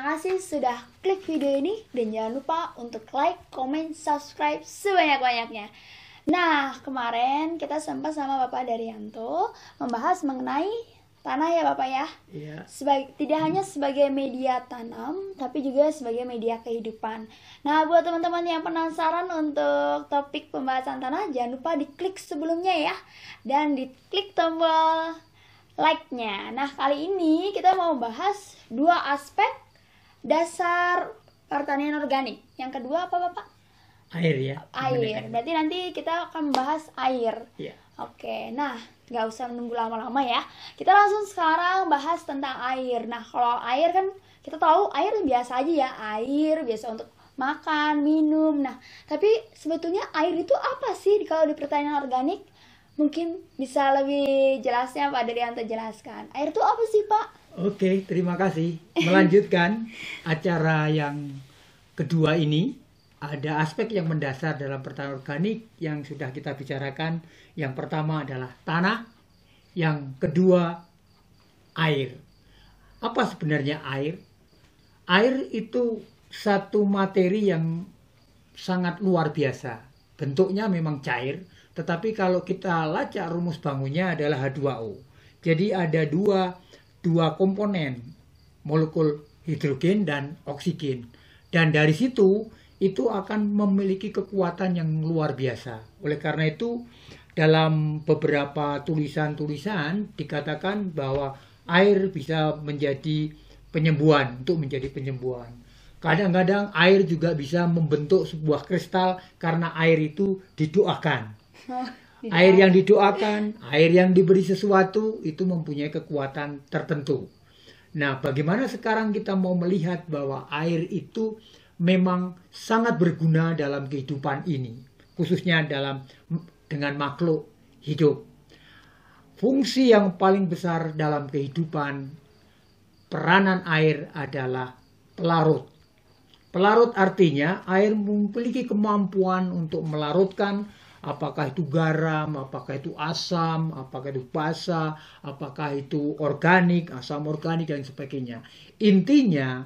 kasih sudah klik video ini dan jangan lupa untuk like, comment, subscribe sebanyak-banyaknya. Nah, kemarin kita sempat sama Bapak Daryanto membahas mengenai tanah ya Bapak ya. Iya. Tidak hanya sebagai media tanam, tapi juga sebagai media kehidupan. Nah, buat teman-teman yang penasaran untuk topik pembahasan tanah, jangan lupa diklik sebelumnya ya. Dan diklik tombol like-nya. Nah, kali ini kita mau bahas dua aspek dasar pertanian organik. Yang kedua apa Bapak? Air ya. Air. Berarti nanti kita akan bahas air. Iya. Oke, nah nggak usah menunggu lama-lama ya. Kita langsung sekarang bahas tentang air. Nah, kalau air kan kita tahu air biasa aja ya. Air biasa untuk makan, minum. Nah, tapi sebetulnya air itu apa sih kalau di pertanian organik? Mungkin bisa lebih jelasnya Pak Daryanto jelaskan. Air itu apa sih Pak? Oke, terima kasih. Melanjutkan acara yang kedua ini, ada aspek yang mendasar dalam pertanian organik yang sudah kita bicarakan. Yang pertama adalah tanah, yang kedua air. Apa sebenarnya air? Air itu satu materi yang sangat luar biasa. Bentuknya memang cair, tetapi kalau kita lacak rumus bangunnya adalah H2O. Jadi ada dua komponen, molekul hidrogen dan oksigen. Dan dari situ itu akan memiliki kekuatan yang luar biasa. Oleh karena itu, dalam beberapa tulisan-tulisan dikatakan bahwa air bisa menjadi penyembuhan, untuk menjadi penyembuhan. Kadang-kadang air juga bisa membentuk sebuah kristal karena air itu didoakan. Air yang didoakan, air yang diberi sesuatu itu mempunyai kekuatan tertentu. Nah, bagaimana sekarang kita mau melihat bahwa air itu memang sangat berguna dalam kehidupan ini, khususnya dengan makhluk hidup. Fungsi yang paling besar dalam kehidupan peranan air adalah pelarut. Pelarut artinya air memiliki kemampuan untuk melarutkan apakah itu garam, apakah itu asam, apakah itu basa, apakah itu organik, asam organik dan sebagainya. Intinya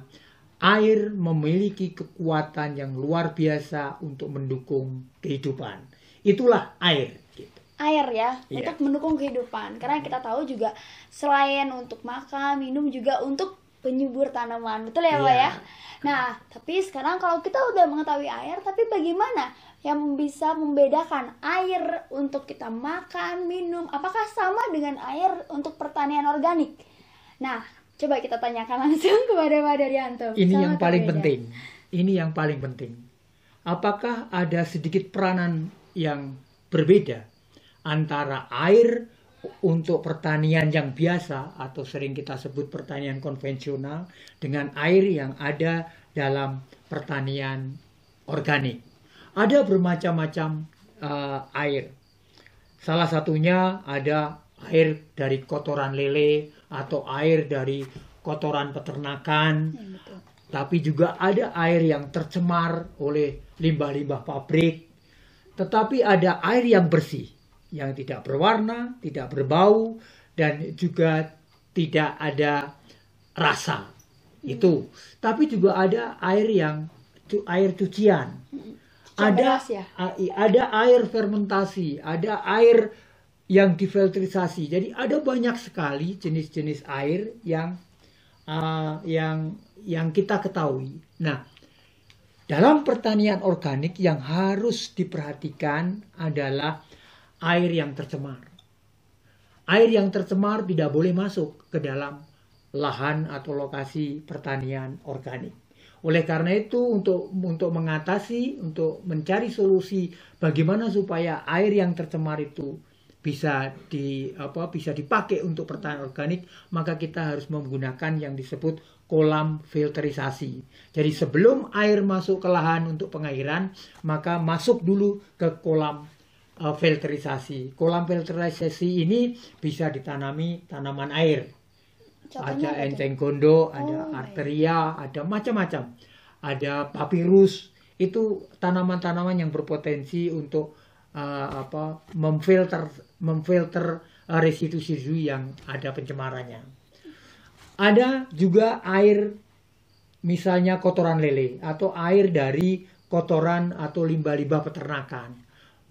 air memiliki kekuatan yang luar biasa untuk mendukung kehidupan. Itulah air. Air ya, Iya. untuk mendukung kehidupan. Karena kita tahu juga selain untuk makan, minum juga untuk penyubur tanaman. Betul ya Pak Iya. ya? Nah, tapi sekarang kalau kita udah mengetahui air, tapi bagaimana yang bisa membedakan air untuk kita makan, minum? Apakah sama dengan air untuk pertanian organik? Nah, coba kita tanyakan langsung kepada Pak Daryanto. Ini Sama yang atau paling beda? penting. Ini yang paling penting. Apakah ada sedikit peranan yang berbeda antara air untuk pertanian yang biasa atau sering kita sebut pertanian konvensional dengan air yang ada dalam pertanian organik? Ada bermacam-macam air. Salah satunya ada air dari kotoran lele atau air dari kotoran peternakan. Ya, betul. Tapi juga ada air yang tercemar oleh limbah-limbah pabrik. Tetapi ada air yang bersih, yang tidak berwarna, tidak berbau, dan juga tidak ada rasa. Itu. Tapi juga ada air yang air cucian. Ada Beras ya? ada air fermentasi, ada air yang difilterisasi. Jadi ada banyak sekali jenis-jenis air yang kita ketahui. Nah, dalam pertanian organik yang harus diperhatikan adalah air yang tercemar. Air yang tercemar tidak boleh masuk ke dalam lahan atau lokasi pertanian organik. Oleh karena itu untuk mengatasi, untuk mencari solusi bagaimana supaya air yang tercemar itu bisa dipakai untuk pertanian organik, maka kita harus menggunakan yang disebut kolam filterisasi. Jadi sebelum air masuk ke lahan untuk pengairan, maka masuk dulu ke kolam filterisasi. Kolam filterisasi ini bisa ditanami tanaman air. Contohnya Ada apa tuh? enceng gondok, ada Oh, arteria, ada macam-macam. Ada papirus. Itu tanaman-tanaman yang berpotensi untuk memfilter residu-residu yang ada pencemarannya. Ada juga air misalnya kotoran lele atau air dari kotoran atau limbah-limbah peternakan,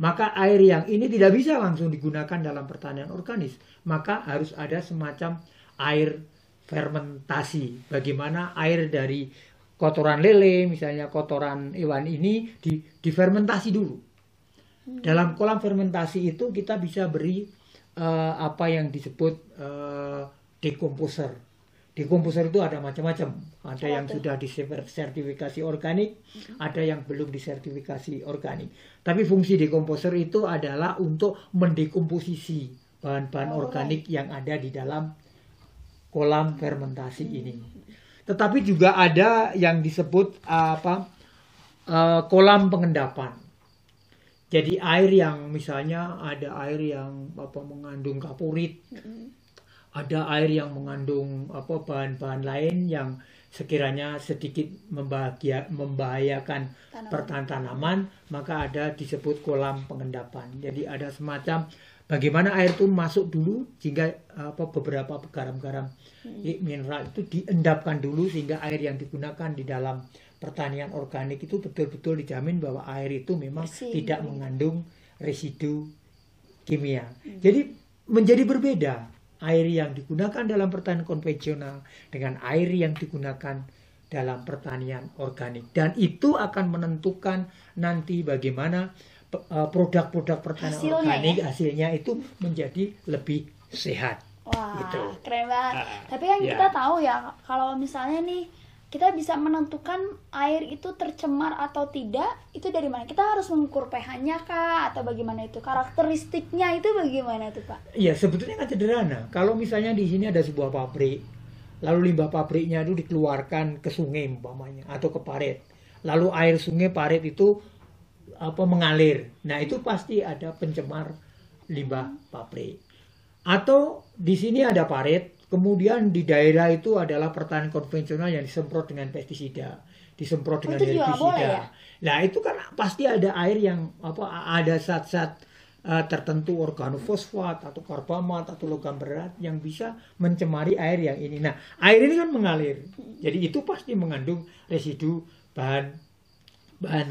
maka air yang ini tidak bisa langsung digunakan dalam pertanian organis, maka harus ada semacam air fermentasi. Bagaimana air dari kotoran lele, misalnya kotoran hewan ini difermentasi dulu. Dalam kolam fermentasi itu kita bisa beri apa yang disebut decomposer. Decomposer itu ada macam-macam. Ada yang sudah disertifikasi organik, ada yang belum disertifikasi organik. Tapi fungsi decomposer itu adalah untuk mendekomposisi bahan-bahan organik yang ada di dalam kolam fermentasi ini. Tetapi juga ada yang disebut kolam pengendapan. Jadi air yang misalnya ada air yang mengandung kapurit, ada air yang mengandung bahan-bahan lain yang sekiranya sedikit membahayakan tanaman, maka ada disebut kolam pengendapan. Jadi ada semacam bagaimana air itu masuk dulu sehingga beberapa garam-garam mineral itu diendapkan dulu sehingga air yang digunakan di dalam pertanian organik itu betul-betul dijamin bahwa air itu memang tidak mengandung residu kimia. Jadi menjadi berbeda air yang digunakan dalam pertanian konvensional dengan air yang digunakan dalam pertanian organik. Dan itu akan menentukan nanti bagaimana produk-produk pertanian organik hasilnya itu menjadi lebih sehat. Wah, gitu. Keren banget. Tapi kan kita tahu ya, kalau misalnya nih kita bisa menentukan air itu tercemar atau tidak, itu dari mana? Kita harus mengukur pH-nya kah? Atau bagaimana itu? Karakteristiknya itu bagaimana tuh, Pak? Iya, sebetulnya kan sederhana. Kalau misalnya di sini ada sebuah pabrik, lalu limbah pabriknya itu dikeluarkan ke sungai umpamanya, atau ke parit. Lalu air sungai parit itu mengalir. Nah, itu pasti ada pencemar limbah pabrik. Atau di sini ada parit, kemudian di daerah itu adalah pertanian konvensional yang disemprot dengan pestisida, disemprot dengan herbisida. Ya? Nah, itu kan pasti ada air yang ada zat-zat tertentu organofosfat atau karbamat atau logam berat yang bisa mencemari air yang ini. Nah, air ini kan mengalir. Jadi itu pasti mengandung residu bahan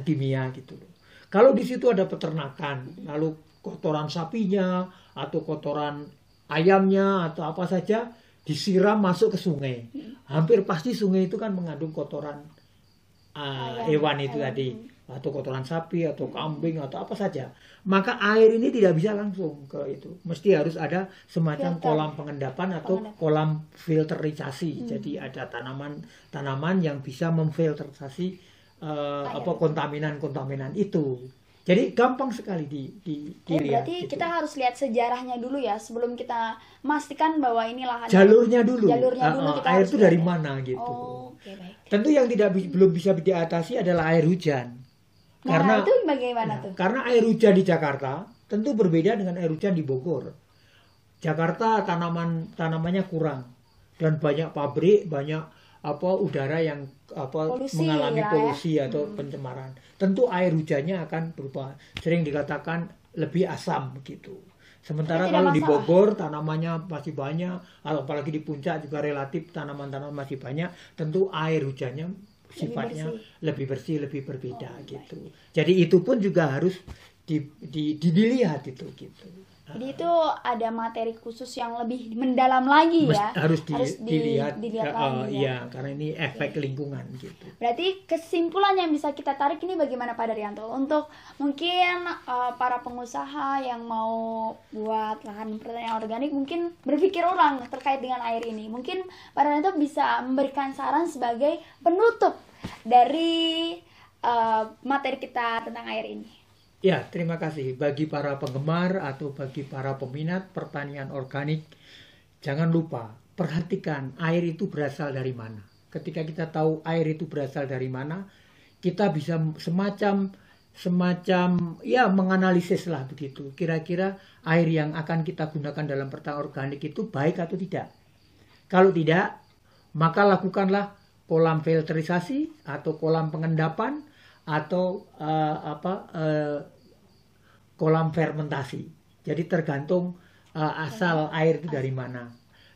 kimia gitu loh. Kalau di situ ada peternakan, lalu kotoran sapinya atau kotoran ayamnya atau apa saja disiram masuk ke sungai, hampir pasti sungai itu kan mengandung kotoran hewan itu tadi, atau kotoran sapi atau kambing atau apa saja. Maka air ini tidak bisa langsung ke itu, mesti harus ada semacam kolam pengendapan atau kolam filterisasi. Jadi ada tanaman yang bisa memfilterisasi kontaminan itu. Jadi gampang sekali dilihat. Berarti kita harus lihat sejarahnya dulu ya sebelum kita memastikan bahwa ini lahan. Jalurnya dulu kita air itu dari ya? mana gitu. Okay, baik. Tentu yang belum bisa diatasi adalah air hujan. Nah, itu bagaimana tuh? Karena air hujan di Jakarta tentu berbeda dengan air hujan di Bogor. Jakarta tanamannya kurang dan banyak pabrik, banyak udara yang mengalami polusi atau pencemaran. Tentu air hujannya akan berubah. Sering dikatakan lebih asam begitu. Sementara kalau di Bogor tanamannya masih banyak, apalagi di puncak juga relatif tanaman-tanaman masih banyak, tentu air hujannya sifatnya lebih bersih, lebih berbeda gitu. Jadi itu pun juga harus dilihat itu gitu. Jadi itu ada materi khusus yang lebih mendalam lagi ya. Harus dilihat lagi ya, karena ini efek lingkungan gitu. Berarti kesimpulan yang bisa kita tarik ini bagaimana Pak Daryanto? Untuk mungkin para pengusaha yang mau buat lahan pertanian organik mungkin berpikir ulang terkait dengan air ini. Mungkin Pak Daryanto bisa memberikan saran sebagai penutup dari materi kita tentang air ini. Ya, terima kasih. Bagi para penggemar atau bagi para peminat pertanian organik, jangan lupa perhatikan air itu berasal dari mana. Ketika kita tahu air itu berasal dari mana, kita bisa semacam ya menganalisis lah begitu. Kira-kira air yang akan kita gunakan dalam pertanian organik itu baik atau tidak. Kalau tidak, maka lakukanlah kolam filterisasi atau kolam pengendapan atau kolam fermentasi. Jadi tergantung asal air itu dari mana.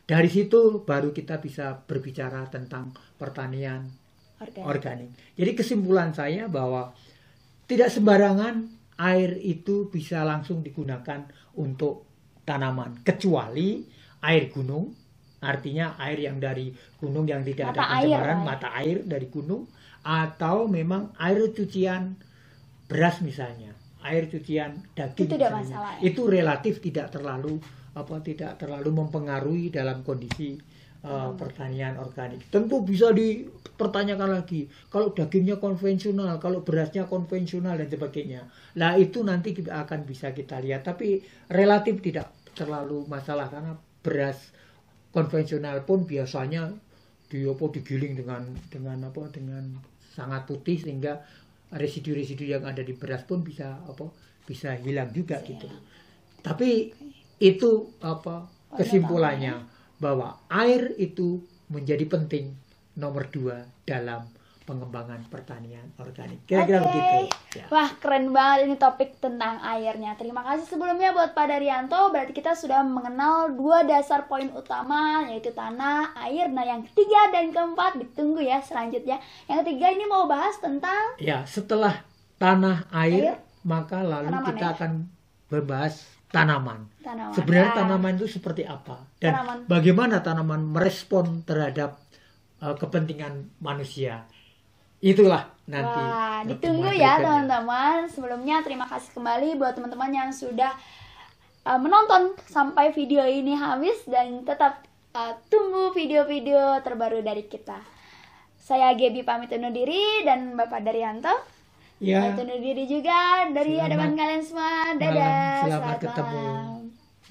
Dari situ baru kita bisa berbicara tentang pertanian organik. Jadi kesimpulan saya bahwa tidak sembarangan air itu bisa langsung digunakan untuk tanaman, kecuali air gunung, artinya air yang dari gunung yang tidak ada pencemaran, mata air dari gunung, atau memang air cucian beras misalnya, air cucian daging itu tidak misalnya, masalah, ya? Itu relatif tidak terlalu mempengaruhi dalam kondisi pertanian organik. Tentu bisa dipertanyakan lagi, kalau dagingnya konvensional, kalau berasnya konvensional dan sebagainya. Nah itu nanti kita akan bisa kita lihat, tapi relatif tidak terlalu masalah karena beras konvensional pun biasanya digiling dengan sangat putih sehingga residu-residu yang ada di beras pun bisa hilang juga gitu. Tapi itu kesimpulannya bahwa air itu menjadi penting nomor 2 dalam pengembangan pertanian organik. Kira-kira begitu. Ya. Wah, keren banget ini topik tentang airnya. Terima kasih sebelumnya buat Pak Daryanto. Berarti kita sudah mengenal 2 dasar poin utama, yaitu tanah, air. Nah, yang ketiga dan keempat ditunggu ya selanjutnya. Yang ketiga ini mau bahas tentang... Ya, setelah tanah, air. Maka lalu tanaman, kita akan membahas tanaman. Sebenarnya tanaman itu seperti apa? Dan bagaimana tanaman merespon terhadap kepentingan manusia? Itulah nanti. Wah, ditunggu ya teman-teman. Sebelumnya terima kasih kembali buat teman-teman yang sudah menonton sampai video ini habis, dan tetap tunggu video-video terbaru dari kita. Saya Gaby pamit undur diri, dan Bapak Daryanto ya, pamit undur diri juga dari hadapan kalian semua. Dadah. Selamat ketemu.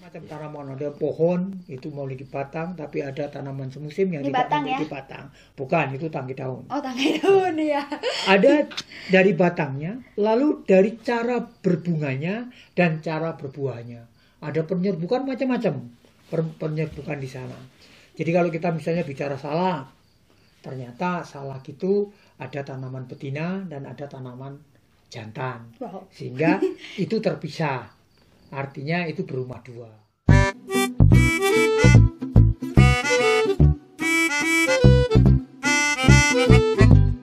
Macam tanaman, ada pohon itu mau dibatang, tapi ada tanaman semusim yang tidak mau dibatang. Bukan, itu tangkai daun. Oh, tangkai daun ya. Ada dari batangnya, lalu dari cara berbunganya dan cara berbuahnya. Ada penyerbukan macam-macam penyerbukan di sana. Jadi kalau kita misalnya bicara salak, ternyata salak itu ada tanaman betina dan ada tanaman jantan. Wow. Sehingga itu terpisah. Artinya itu berumah 2.